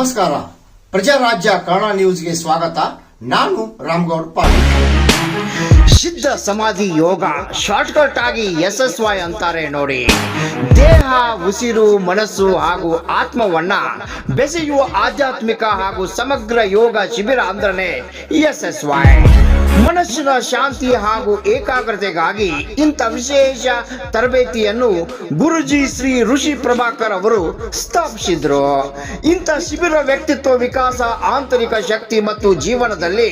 ನಮಸ್ಕಾರ. ಪ್ರಜಾರಾಜ್ಯ ಕನ್ನಡ ನ್ಯೂಸ್ಗೆ ಸ್ವಾಗತ. ನಾನು ರಾಮಗೌಡ ಪಾಟೀಲ್. ಸಿದ್ಧ ಸಮಾಧಿ ಯೋಗ ಶಾರ್ಟ್ಕಟ್ ಆಗಿ SSY ಅಂತಾರೆ ನೋಡಿ. ದೇಹ, ಉಸಿರು, ಮನಸ್ಸು ಹಾಗೂ ಆತ್ಮವನ್ನ ಬೆಸೆಯುವ ಆಧ್ಯಾತ್ಮಿಕ ಹಾಗೂ ಸಮಗ್ರ ಯೋಗ ಶಿಬಿರ ಅಂದ್ರೆ SSY. ಮನಸ್ಸಿನ ಶಾಂತಿ ಹಾಗೂ ಏಕಾಗ್ರತೆಗಾಗಿ ಇಂಥ ವಿಶೇಷ ತರಬೇತಿಯನ್ನು ಗುರುಜಿ ಶ್ರೀ ಋಷಿ ಪ್ರಭಾಕರ್ ಅವರು ಸ್ಥಾಪಿಸಿದ್ರು. ಇಂಥ ಶಿಬಿರ ವ್ಯಕ್ತಿತ್ವ ವಿಕಾಸ, ಆಂತರಿಕ ಶಕ್ತಿ ಮತ್ತು ಜೀವನದಲ್ಲಿ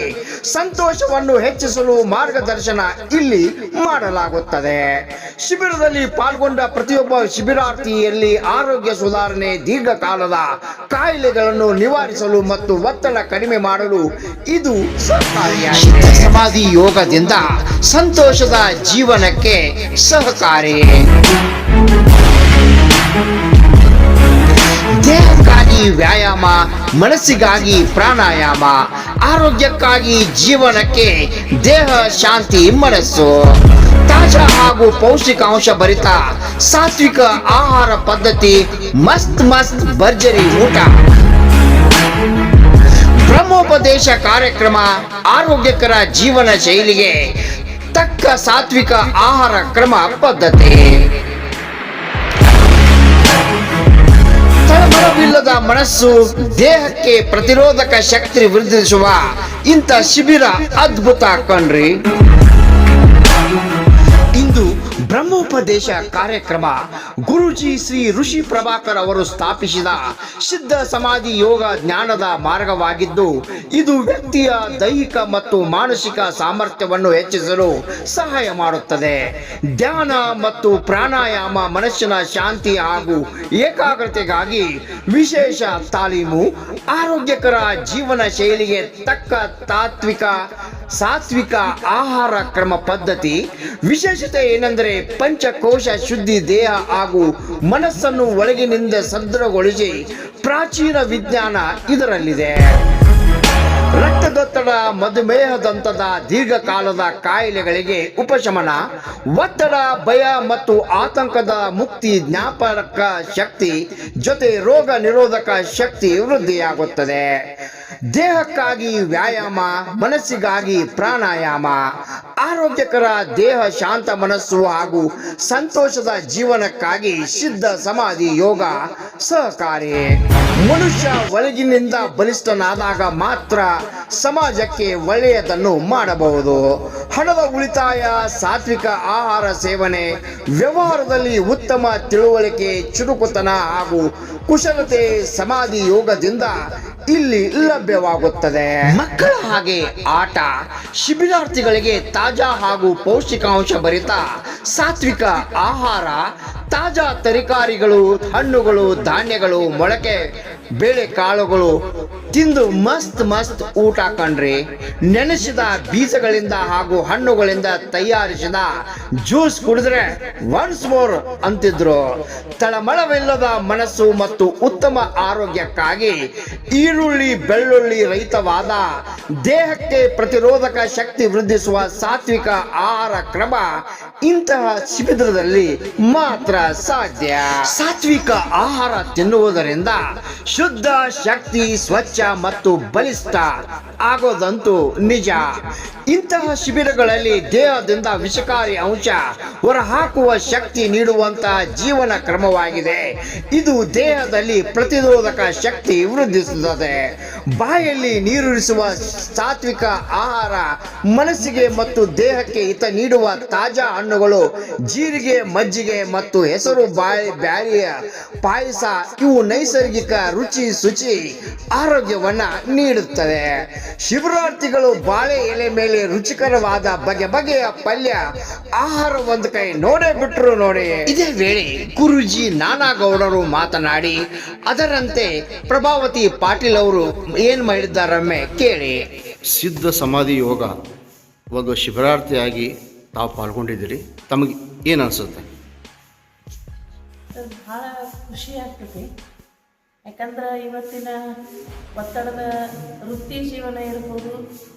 ಸಂತೋಷವನ್ನು ಹೆಚ್ಚಿಸಲು ಮಾರ್ಗದರ್ಶನ ಇಲ್ಲಿ ಮಾಡಲಾಗುತ್ತದೆ. ಶಿಬಿರದಲ್ಲಿ ಪಾಲ್ಗೊಂಡ ಪ್ರತಿಯೊಬ್ಬ ಶಿಬಿರಾರ್ಥಿಯಲ್ಲಿ ಆರೋಗ್ಯ ಸುಧಾರಣೆ, ದೀರ್ಘಕಾಲದ ಕಾಯಿಲೆಗಳನ್ನು ನಿವಾರಿಸಲು ಮತ್ತು ಒತ್ತಡ ಕಡಿಮೆ ಮಾಡಲು ಇದು ಸಹಕಾರಿಯಾಗಿದೆ. ಸಮಾಧಿ ಯೋಗದಿಂದ ಸಂತೋಷದ ಜೀವನಕ್ಕೆ ಸಹಕಾರಿ. ದೇಹಕ್ಕಾಗಿ ವ್ಯಾಯಾಮ, ಮನಸ್ಸಿಗಾಗಿ ಪ್ರಾಣಾಯಾಮ, ಆರೋಗ್ಯಕ್ಕಾಗಿ ಜೀವನಕ್ಕೆ ದೇಹ, ಶಾಂತಿ ಮನಸ್ಸು. ತಾಜಾ ಹಾಗೂ ಪೌಷ್ಟಿಕಾಂಶ ಭರಿತ ಸಾತ್ವಿಕ ಆಹಾರ ಪದ್ಧತಿ, ಮಸ್ತ್ ಭರ್ಜರಿ ಊಟ, ಬ್ರಹ್ಮೋಪದೇಶ ಕಾರ್ಯಕ್ರಮ, ಆರೋಗ್ಯಕರ ಜೀವನ ಶೈಲಿಗೆ ತಕ್ಕ ಸಾತ್ವಿಕ ಆಹಾರ ಕ್ರಮ ಪದ್ಧತಿ, ತಳಮಳವಿಲ್ಲದ ಮನಸ್ಸು, ದೇಹಕ್ಕೆ ಪ್ರತಿರೋಧಕ ಶಕ್ತಿ ವೃದ್ಧಿಸುವ ಇಂಥ ಶಿಬಿರ ಅದ್ಭುತ ಕಣ್ರಿ. ಇಂದು ಬ್ರಹ್ಮೋಪದೇಶ ಕಾರ್ಯಕ್ರಮ ಗುರುಜಿ ಶ್ರೀ ಋಷಿ ಪ್ರಭಾಕರ್ ಅವರು ಸ್ಥಾಪಿಸಿದ ಸಿದ್ಧ ಸಮಾಧಿ ಯೋಗ ಜ್ಞಾನದ ಮಾರ್ಗವಾಗಿದ್ದು, ಇದು ವ್ಯಕ್ತಿಯ ದೈಹಿಕ ಮತ್ತು ಮಾನಸಿಕ ಸಾಮರ್ಥ್ಯವನ್ನು ಹೆಚ್ಚಿಸಲು ಸಹಾಯ ಮಾಡುತ್ತದೆ. ಧ್ಯಾನ ಮತ್ತು ಪ್ರಾಣಾಯಾಮ, ಮನಸ್ಸಿನ ಶಾಂತಿ ಹಾಗೂ ಏಕಾಗ್ರತೆಗಾಗಿ ವಿಶೇಷ ತಾಲೀಮು, ಆರೋಗ್ಯಕರ ಜೀವನ ಶೈಲಿಗೆ ತಕ್ಕ ಸಾತ್ವಿಕ ಆಹಾರ ಕ್ರಮ ಪದ್ಧತಿ. ವಿಶೇಷತೆ ಏನೆಂದರೆ ಪಂಚಕೋಶ ಶುದ್ಧಿ, ದೇಹ ಹಾಗೂ ಮನಸ್ಸನ್ನು ಒಳಗಿನಿಂದ ಸದೃಢಗೊಳಿಸಿ ಪ್ರಾಚೀನ ವಿಜ್ಞಾನ ಇದರಲ್ಲಿದೆ. ರಕ್ತದೊತ್ತಡ, ಮಧುಮೇಹದಂತದ ದೀರ್ಘಕಾಲದ ಕಾಯಿಲೆಗಳಿಗೆ ಉಪಶಮನ, ಒತ್ತಡ, ಭಯ ಮತ್ತು ಆತಂಕದ ಮುಕ್ತಿ, ಜ್ಞಾಪಕ ಶಕ್ತಿ ಜೊತೆ ರೋಗ ನಿರೋಧಕ ಶಕ್ತಿ ವೃದ್ಧಿಯಾಗುತ್ತದೆ. ದೇಹಕ್ಕಾಗಿ ವ್ಯಾಯಾಮ, ಮನಸ್ಸಿಗಾಗಿ ಪ್ರಾಣಾಯಾಮ, ಆರೋಗ್ಯಕರ ದೇಹ, ಶಾಂತ ಮನಸ್ಸು ಹಾಗೂ ಸಂತೋಷದ ಜೀವನಕ್ಕಾಗಿ ಸಿದ್ಧ ಸಮಾಧಿ ಯೋಗ ಸಹಕಾರಿ. ಮನುಷ್ಯ ಒಳಗಿನಿಂದ ಬಲಿಷ್ಠನಾದಾಗ ಮಾತ್ರ ಸಮಾಜಕ್ಕೆ ಒಳ್ಳೆಯದನ್ನು ಮಾಡಬಹುದು. ಹಣದ ಉಳಿತಾಯ, ಸಾತ್ವಿಕ ಆಹಾರ ಸೇವನೆ, ವ್ಯವಹಾರದಲ್ಲಿ ಉತ್ತಮ ತಿಳುವಳಿಕೆ, ಚುರುಕುತನ ಹಾಗೂ ಕುಶಲತೆ ಸಮಾಧಿ ಯೋಗದಿಂದ ಇಲ್ಲಿ ಲಭ್ಯವಾಗುತ್ತದೆ. ಮಕ್ಕಳ ಹಾಗೆ ಆಟ, ಶಿಬಿರಾರ್ಥಿಗಳಿಗೆ ತಾಜಾ ಹಾಗೂ ಪೌಷ್ಟಿಕಾಂಶ ಭರಿತ ಸಾತ್ವಿಕ ಆಹಾರ, ತಾಜಾ ತರಕಾರಿಗಳು, ಹಣ್ಣುಗಳು, ಧಾನ್ಯಗಳು, ಮೊಳಕೆ ಬೇಳೆಕಾಳುಗಳು ತಿಂದು ಮಸ್ತ್ ಊಟ ಕಣ್ರಿ. ನೆನೆಸಿದ ಬೀಜಗಳಿಂದ ಹಾಗೂ ಹಣ್ಣುಗಳಿಂದ ತಯಾರಿಸಿದ ಜ್ಯೂಸ್ ಕುಡಿದ್ರೆ ಒನ್ಸ್ ಮೋರ್ ಅಂತಿದ್ರು. ತಳಮಳವಿಲ್ಲದ ಮನಸ್ಸು ಮತ್ತು ಉತ್ತಮ ಆರೋಗ್ಯಕ್ಕಾಗಿ ಈರುಳ್ಳಿ, ಬೆಳ್ಳುಳ್ಳಿ ರಹಿತವಾದ ದೇಹಕ್ಕೆ ಪ್ರತಿರೋಧಕ ಶಕ್ತಿ ವೃದ್ಧಿಸುವ ಸಾತ್ವಿಕ ಆಹಾರ ಕ್ರಮ ಇಂತಹ ಶಿಬಿರದಲ್ಲಿ ಮಾತ್ರ ಸಾಧ್ಯ. ಸಾತ್ವಿಕ ಆಹಾರ ತಿನ್ನುವುದರಿಂದ ಶುದ್ಧ ಶಕ್ತಿ, ಸ್ವಚ್ಛ ಮತ್ತು ಬಲಿಷ್ಠ ಆಗೋದಂತೂ ನಿಜ. ಇಂತಹ ಶಿಬಿರಗಳಲ್ಲಿ ದೇಹದಿಂದ ವಿಷಕಾರಿ ಅಂಶ ಹೊರಹಾಕುವ ಶಕ್ತಿ ನೀಡುವಂತಹ ಜೀವನ ಕ್ರಮವಾಗಿದೆ. ಇದು ದೇಹದಲ್ಲಿ ಪ್ರತಿರೋಧಕ ಶಕ್ತಿ ವೃದ್ಧಿಸುತ್ತದೆ. ಬಾಯಲ್ಲಿ ನೀರಿಳಿಸುವ ಸಾತ್ವಿಕ ಆಹಾರ, ಮನಸ್ಸಿಗೆ ಮತ್ತು ದೇಹಕ್ಕೆ ಹಿತ ನೀಡುವ ತಾಜಾ ಹಣ್ಣುಗಳು, ಜೀರಿಗೆ, ಮಜ್ಜಿಗೆ ಮತ್ತು ಹೆಸರು ಬ್ಯಾಳಿಯ ಪಾಯಸ ಇವು ನೈಸರ್ಗಿಕ ರುಚಿ ಶುಚಿ ಆರೋಗ್ಯವನ್ನ ನೀಡುತ್ತದೆ. ಶಿಬಿರಾರ್ಥಿಗಳು ಬಾಳೆ ಎಲೆ ಮೇಲೆ ರುಚಿಕರವಾದ ಬಗೆಯ ಪಲ್ಯ ಆಹಾರ ಒಂದು ಕೈ ನೋಡೇ ಬಿಟ್ರು ನೋಡಿ. ಇದೇ ವೇಳೆ ಗುರುಜಿ ನಾನಾಗೌಡರು ಮಾತನಾಡಿ ಅದರಂತೆ ಪ್ರಭಾವತಿ ಪಾಟೀಲ್ ಅವರು ಏನ್ ಮಾಡಿದ್ದಾರೊಮ್ಮೆ ಕೇಳಿ. ಸಿದ್ಧ ಸಮಾಧಿ ಯೋಗ ಒಂದು ಶಿಬಿರಾರ್ಥಿಯಾಗಿ ತಾವು ಪಾಲ್ಗೊಂಡಿದ್ದೀರಿ, ತಮಗೆ ಏನು ಅನಿಸುತ್ತೆ? ಭಾಳ ಖುಷಿ ಆಗ್ತೈತಿ. ಯಾಕಂದ್ರೆ ಇವತ್ತಿನ ಒತ್ತಡದ ವೃತ್ತಿ ಜೀವನ ಇರ್ಬೋದು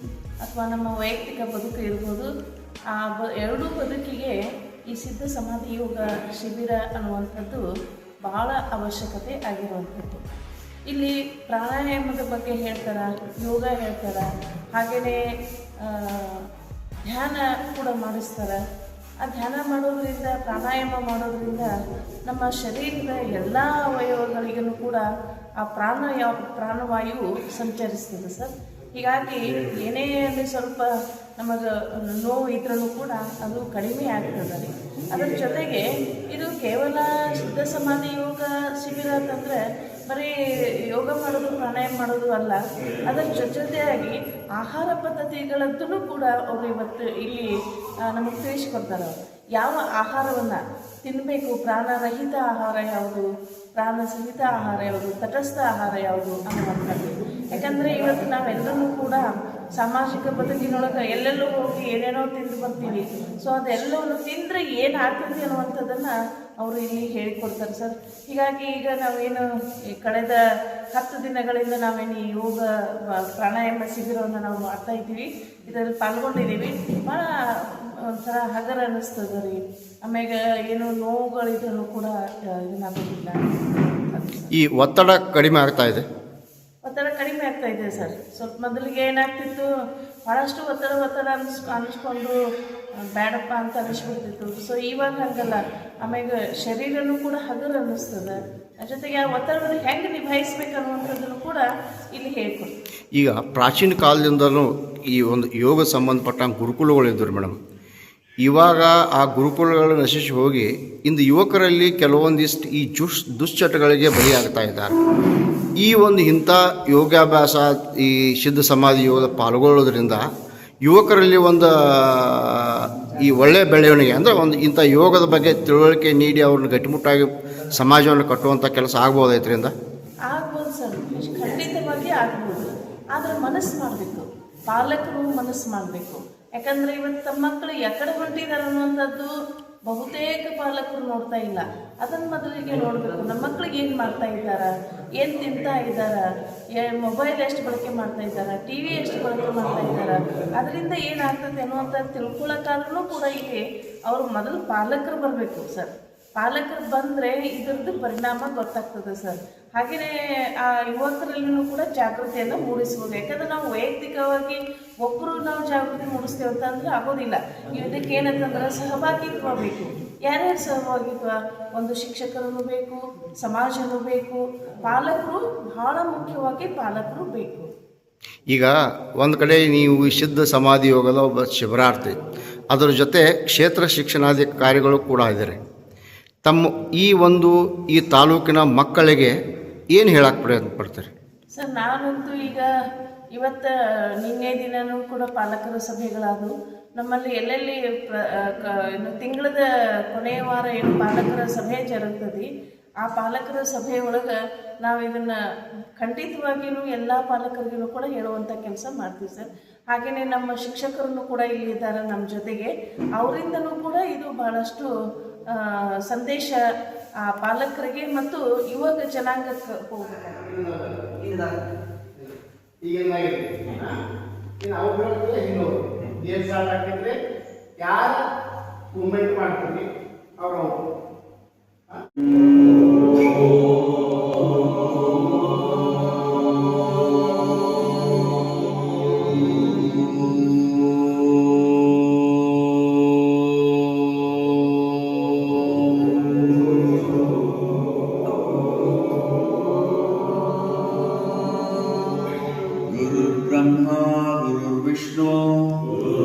ಅಥವಾ ನಮ್ಮ ವೈಯಕ್ತಿಕ ಬದುಕು ಇರ್ಬೋದು, ಆ ಎರಡೂ ಬದುಕಿಗೆ ಈ ಸಿದ್ಧ ಸಮಾಧಿ ಯೋಗ ಶಿಬಿರ ಅನ್ನುವಂಥದ್ದು ಭಾಳ ಅವಶ್ಯಕತೆ ಆಗಿರುವಂಥದ್ದು. ಇಲ್ಲಿ ಪ್ರಾಣಾಯಾಮದ ಬಗ್ಗೆ ಹೇಳ್ತಾರೆ, ಯೋಗ ಹೇಳ್ತಾರೆ, ಹಾಗೆಯೇ ಧ್ಯಾನ ಕೂಡ ಮಾಡಿಸ್ತಾರೆ. ಆ ಧ್ಯಾನ ಮಾಡೋದ್ರಿಂದ, ಪ್ರಾಣಾಯಾಮ ಮಾಡೋದ್ರಿಂದ ನಮ್ಮ ಶರೀರದ ಎಲ್ಲ ಅವಯವಗಳಿಗೂ ಕೂಡ ಆ ಪ್ರಾಣವಾಯು ಸಂಚರಿಸ್ತದೆ ಸರ್. ಹೀಗಾಗಿ ಏನೇ ಅಲ್ಲಿ ಸ್ವಲ್ಪ ನಮಗೆ ನೋವು ಇದ್ರೂ ಕೂಡ ಅದು ಕಡಿಮೆ ಆಗ್ತದೆ ರೀ. ಅದರ ಜೊತೆಗೆ ಇದು ಕೇವಲ ಸಿದ್ಧ ಸಮಾಧಿ ಯೋಗ ಶಿಬಿರ ಅಂತಂದರೆ ಬರೀ ಯೋಗ ಮಾಡೋದು, ಪ್ರಾಣಾಯಾಮ ಮಾಡೋದು ಅಲ್ಲ, ಅದರ ಜೊತೆಯಾಗಿ ಆಹಾರ ಪದ್ಧತಿಗಳದ್ದೂ ಕೂಡ ಅವರು ಇವತ್ತು ಇಲ್ಲಿ ನಮಗೆ ತಿಳಿಸ್ಕೊಡ್ತಾರೆ. ಯಾವ ಆಹಾರವನ್ನು ತಿನ್ನಬೇಕು, ಪ್ರಾಣರಹಿತ ಆಹಾರ ಯಾವುದು, ಪ್ರಾಣ ಸಹಿತ ಆಹಾರ ಯಾವುದು, ತಟಸ್ಥ ಆಹಾರ ಯಾವುದು ಅನ್ನುವಂಥದ್ದು. ಯಾಕಂದರೆ ಇವತ್ತು ನಾವೆಲ್ಲರೂ ಕೂಡ ಸಾಮಾಜಿಕ ಬದುಕಿನೊಳಗೆ ಎಲ್ಲೆಲ್ಲೂ ಹೋಗಿ ಏನೇನೋ ತಿಂದು ಬರ್ತೀವಿ. ಸೊ ಅದೆಲ್ಲವನ್ನು ತಿಂದರೆ ಏನು ಆಗ್ತದೆ ಅನ್ನುವಂಥದ್ದನ್ನು ಅವರು ಇಲ್ಲಿ ಹೇಳಿಕೊಡ್ತಾರೆ ಸರ್. ಹೀಗಾಗಿ ಈಗ ನಾವೇನು ಕಳೆದ 10 ದಿನಗಳಿಂದ ನಾವೇನು ಈ ಯೋಗ ಪ್ರಾಣಾಯಾಮ ಶಿಬಿರವನ್ನು ನಾವು ಮಾಡ್ತಾ ಇದ್ದೀವಿ, ಇದರಲ್ಲಿ ಪಾಲ್ಗೊಂಡಿದ್ದೀವಿ. ಭಾಳ ಒಂಥರ ಹಗರ ಅನ್ನಿಸ್ತದೆ ರೀ. ಆಮ್ಯಾಗ ಏನು ನೋವುಗಳಿದ್ರೂ ಕೂಡ ಏನಾಗೋದಿಲ್ಲ. ಈ ಒತ್ತಡ ಕಡಿಮೆ ಆಗ್ತಾ ಇದೆ. ಒತ್ತಡ ಕಡಿಮೆ ಆಗ್ತಾ ಇದೆ ಸರ್. ಸ್ವಲ್ಪ ಮೊದಲಿಗೆ ಏನಾಗ್ತಿತ್ತು, ಭಾಳಷ್ಟು ಒತ್ತಡ ಅನ್ನಿಸ್ಕೊಂಡು ಬೇಡಪ್ಪ ಅಂತ ಅನಿಸ್ಬಿಡ್ತಿತ್ತು. ಸೊ ಇವಾಗ ಹಂಗಲ್ಲ. ಆಮ್ಯಾಗ ಶರೀರನೂ ಕೂಡ ಹಗುರ ಅನ್ನಿಸ್ತದೆ. ಜೊತೆಗೆ ಆ ಒತ್ತಡವನ್ನು ಹೆಂಗೆ ನಿಭಾಯಿಸ್ಬೇಕು ಅನ್ನುವಂಥದ್ದನ್ನು ಕೂಡ ಇಲ್ಲಿ ಹೇಳ್ಕೊಡ್ತೀವಿ. ಈಗ ಪ್ರಾಚೀನ ಕಾಲದಿಂದಲೂ ಈ ಒಂದು ಯೋಗ ಸಂಬಂಧಪಟ್ಟ ಗುರುಕುಲಗಳಿದ್ದರು ಮೇಡಮ್. ಇವಾಗ ಆ ಗುರುಕುಲಗಳು ನಶಿಸಿ ಹೋಗಿ ಇಂದು ಯುವಕರಲ್ಲಿ ಕೆಲವೊಂದಿಷ್ಟು ಈ ದುಶ್ಚಟಗಳಿಗೆ ಬಲಿಯಾಗ್ತಾ ಇದ್ದಾರೆ. ಈ ಒಂದು ಇಂಥ ಯೋಗಾಭ್ಯಾಸ, ಈ ಸಿದ್ಧ ಸಮಾಧಿ ಯೋಗದ ಪಾಲ್ಗೊಳ್ಳೋದ್ರಿಂದ ಯುವಕರಲ್ಲಿ ಒಂದು ಈ ಒಳ್ಳೆಯ ಬೆಳವಣಿಗೆ ಅಂದರೆ ಒಂದು ಇಂಥ ಯೋಗದ ಬಗ್ಗೆ ತಿಳುವಳಿಕೆ ನೀಡಿ ಅವ್ರನ್ನ ಗಟ್ಟಿಮುಟ್ಟಾಗಿ ಸಮಾಜವನ್ನು ಕಟ್ಟುವಂಥ ಕೆಲಸ ಆಗ್ಬೋದೈತ್ರಿಂದ. ಆಗ್ಬೋದು ಸರ್, ಖಂಡಿತವಾಗಿ ಆಗ್ಬೋದು. ಆದರೆ ಮನಸ್ಸು ಮಾಡಬೇಕು, ಪಾಲಕರು ಮನಸ್ಸು ಮಾಡಬೇಕು. ಯಾಕಂದರೆ ಇವತ್ತು ತಮ್ಮ ಮಕ್ಕಳು ಎಕಡೆ ಹೊಂಟಿದ್ದಾರೆ ಅನ್ನುವಂಥದ್ದು ಬಹುತೇಕ ಪಾಲಕರು ನೋಡ್ತಾ ಇಲ್ಲ. ಅದನ್ನು ಮೊದಲಿಗೆ ನೋಡಬೇಕು. ನಮ್ಮ ಮಕ್ಕಳಿಗೆ ಏನು ಮಾಡ್ತಾ ಇದ್ದಾರೆ, ಏನು ತಿಂತಾ ಇದ್ದಾರೆ, ಮೊಬೈಲ್ ಎಷ್ಟು ಬಳಕೆ ಮಾಡ್ತಾ ಇದ್ದಾರೆ, ಟಿ ವಿ ಎಷ್ಟು ಬಳಕೆ ಮಾಡ್ತಾ ಇದ್ದಾರೆ, ಅದರಿಂದ ಏನಾಗ್ತದೆ ಅನ್ನುವಂಥದ್ದು ತಿಳ್ಕೊಳ್ಳೋಕ್ಕಾದ್ರೂ ಕೂಡ ಇಲ್ಲಿ ಅವರು ಮೊದಲು ಪಾಲಕರು ಬರಬೇಕು ಸರ್. ಪಾಲಕರು ಬಂದರೆ ಇದರದ್ದು ಪರಿಣಾಮ ಗೊತ್ತಾಗ್ತದೆ ಸರ್. ಹಾಗೆಯೇ ಆ ಯುವಕರಲ್ಲೂ ಕೂಡ ಜಾಗೃತಿಯನ್ನು ಮೂಡಿಸ್ಬೋದು. ಯಾಕಂದರೆ ನಾವು ವೈಯಕ್ತಿಕವಾಗಿ ಒಬ್ಬರು ನಾವು ಜಾಗೃತಿ ಮೂಡಿಸ್ತೇವೆ ಅಂತಂದರೆ ಆಗೋದಿಲ್ಲ. ಇದಕ್ಕೆ ಏನಂತಂದ್ರೆ ಸಹಭಾಗಿತ್ವ ಬೇಕು. ಯಾರ್ಯಾರು ಸಹಭಾಗಿತ್ವ? ಒಂದು ಶಿಕ್ಷಕರನ್ನು ಬೇಕು, ಸಮಾಜನೂ ಬೇಕು, ಪಾಲಕರು, ಬಹಳ ಮುಖ್ಯವಾಗಿ ಪಾಲಕರು ಬೇಕು. ಈಗ ಒಂದು ಕಡೆ ನೀವು ಸಿದ್ಧ ಸಮಾಧಿ ಯೋಗದ ಒಬ್ಬ ಶಿಬಿರಾರ್ಥಿ, ಅದರ ಜೊತೆ ಕ್ಷೇತ್ರ ಶಿಕ್ಷಣಾಧಿಕಾರಿಗಳು ಕೂಡ ಇದ್ದಾರೆ. ಈ ತಾಲೂಕಿನ ಮಕ್ಕಳಿಗೆ ಏನು ಹೇಳಕ್ಕೆ ಪ್ರಯತ್ನ ಪಡ್ತಾರೆ ಸರ್? ನಾನಂತೂ ಈಗ ನಿನ್ನೆ ದಿನವೂ ಕೂಡ ಪಾಲಕರ ಸಭೆಗಳಾದವು ನಮ್ಮಲ್ಲಿ. ಎಲ್ಲೆಲ್ಲಿ ತಿಂಗಳದ ಕೊನೆಯ ವಾರ ಏನು ಪಾಲಕರ ಸಭೆ ಜರುಗ್ತದೆ, ಆ ಪಾಲಕರ ಸಭೆಯೊಳಗೆ ನಾವು ಇದನ್ನು ಖಂಡಿತವಾಗಿಯೂ ಎಲ್ಲ ಪಾಲಕರಿಗೂ ಕೂಡ ಹೇಳುವಂಥ ಕೆಲಸ ಮಾಡ್ತೀವಿ ಸರ್. ಹಾಗೆಯೇ ನಮ್ಮ ಶಿಕ್ಷಕರನ್ನು ಕೂಡ ಇಲ್ಲಿದ್ದಾರೆ ನಮ್ಮ ಜೊತೆಗೆ. ಅವರಿಂದನೂ ಕೂಡ ಇದು ಭಾಳಷ್ಟು ಸಂದೇಶ ಆ ಪಾಲಕರಿಗೆ ಮತ್ತು ಯುವಕ ಜನಾಂಗಕ್ಕೆ ಹೋಗಬೇಕು.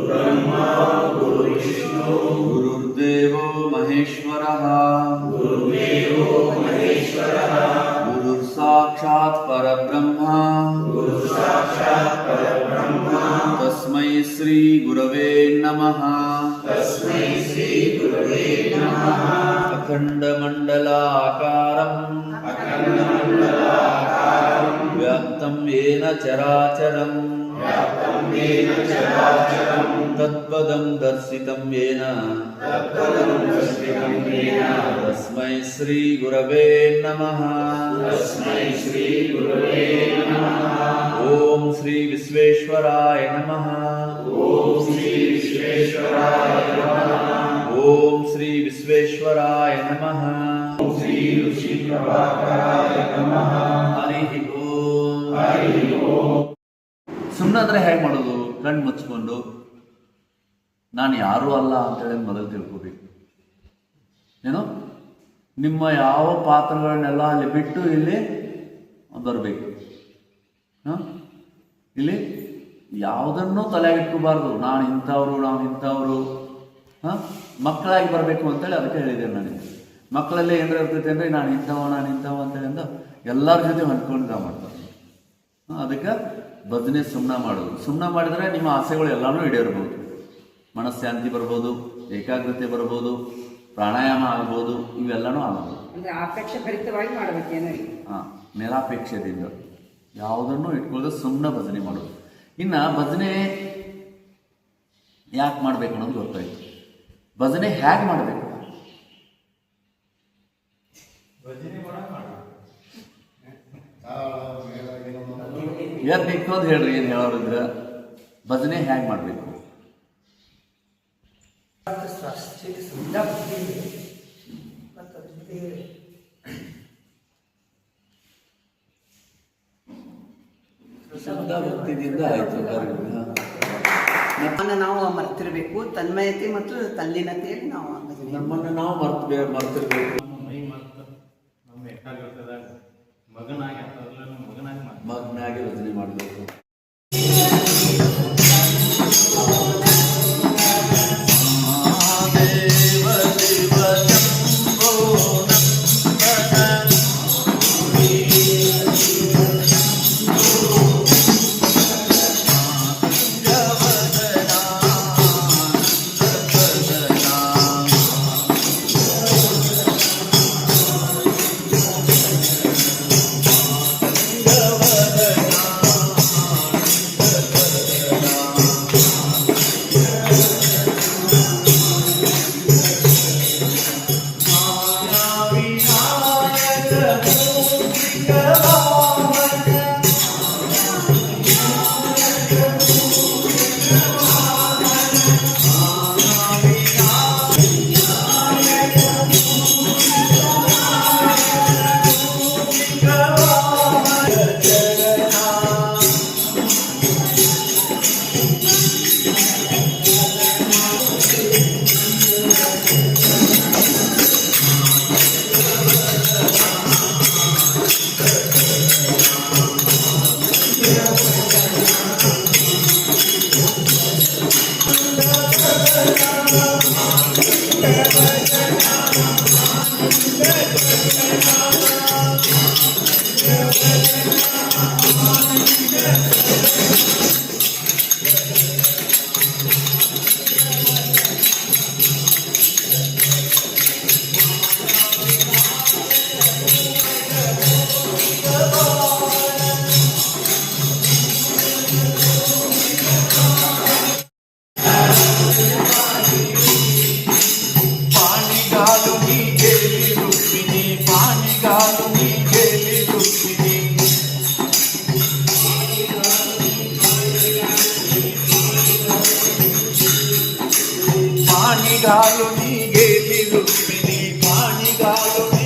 ब्रह्मा गुरुर्विष्णु गुरुर्देवो महेश्वरः गुरुर्साक्षात् परब्रह्मा तस्मै श्री गुरवे नमः अखण्डमण्डलाकारम् व्याप्तं येन चराचरं तत्पदं दर्शितं येन तस्मै श्री गुरवे नमः। ओम श्री विश्वेश्वराय नमः। ओम श्री विश्वेश्वराय नमः। हरि ಸುಮ್ಮನೆ ಅಂದರೆ ಹೇಗೆ ಮಾಡೋದು? ಕಣ್ಣು ಮುಚ್ಕೊಂಡು ನಾನು ಯಾರೂ ಅಲ್ಲ ಅಂತೇಳಿ ಮೊದಲು ತಿಳ್ಕೋಬೇಕು. ಏನು, ನಿಮ್ಮ ಯಾವ ಪಾತ್ರಗಳನ್ನೆಲ್ಲ ಅಲ್ಲಿ ಬಿಟ್ಟು ಇಲ್ಲಿ ಬರಬೇಕು. ಇಲ್ಲಿ ಯಾವುದನ್ನೂ ತಲೆಗಿಟ್ಕೋಬಾರ್ದು. ನಾನು ಇಂಥವ್ರು ಮಕ್ಕಳಾಗಿ ಬರಬೇಕು ಅಂತೇಳಿ ಅದಕ್ಕೆ ಹೇಳಿದ್ದೇನೆ ನನಗೆ. ಮಕ್ಕಳಲ್ಲೇ ಏನಾರ ಇರ್ತೈತೆ ಅಂದರೆ ನಾನು ಇಂಥವ ಅಂತೇಳಿ ಅಂದ ಎಲ್ಲರ ಜೊತೆ ಹೊಂದ್ಕೊಂಡು ಮಾಡ್ತಾರೆ. ಅದಕ್ಕೆ ಭಜನೆ ಸುಮ್ಮನೆ ಮಾಡೋದು. ಸುಮ್ಮನೆ ಮಾಡಿದರೆ ನಿಮ್ಮ ಆಸೆಗಳು ಎಲ್ಲನೂ ಈಡೇರ್ಬೋದು. ಮನಃಶಾಂತಿ ಬರ್ಬೋದು, ಏಕಾಗ್ರತೆ ಬರ್ಬೋದು, ಪ್ರಾಣಾಯಾಮ ಆಗ್ಬೋದು, ಇವೆಲ್ಲನೂ ಆಗ್ಬೋದು. ಅಪೇಕ್ಷಭರಿತವಾಗಿ ಮಾಡಬೇಕೇನು? ಹಾಂ, ನಿರಾಪೇಕ್ಷದಿಂದ ಯಾವುದನ್ನು ಇಟ್ಕೊಳ್ಳೋದು ಸುಮ್ಮನೆ ಭಜನೆ ಮಾಡೋದು. ಇನ್ನು ಭಜನೆ ಯಾಕೆ ಮಾಡಬೇಕು ಅನ್ನೋದು ಗೊತ್ತಾಯ್ತು. ಭಜನೆ ಹೇಗೆ ಮಾಡಬೇಕು? ಯಾರು ಬೇಕು ಅಂತ ಹೇಳ್ರಿ, ಏನು ಹೇಳೋರಿದ್ರೆ ಭಜನೆ ಹೇಗೆ ಮಾಡಬೇಕು? ಶಬ್ದ ಭಕ್ತಿಯಿಂದ ಆಯಿತು. ನಮ್ಮನ್ನು ನಾವು ಮರ್ತಿರ್ಬೇಕು, ತನ್ಮಯತೆ ಮತ್ತು ತಲ್ಲೀನತೆಯಲ್ಲಿ ನಾವು ನಮ್ಮನ್ನು ನಾವು ಮರ್ತಿರ್ಬೇಕು. ಮಗನಾಗಿ ಭಜನೆ ಮಾಡಬೇಕು. पाणी घालून गेली रुक्मिणी, पाणी घालून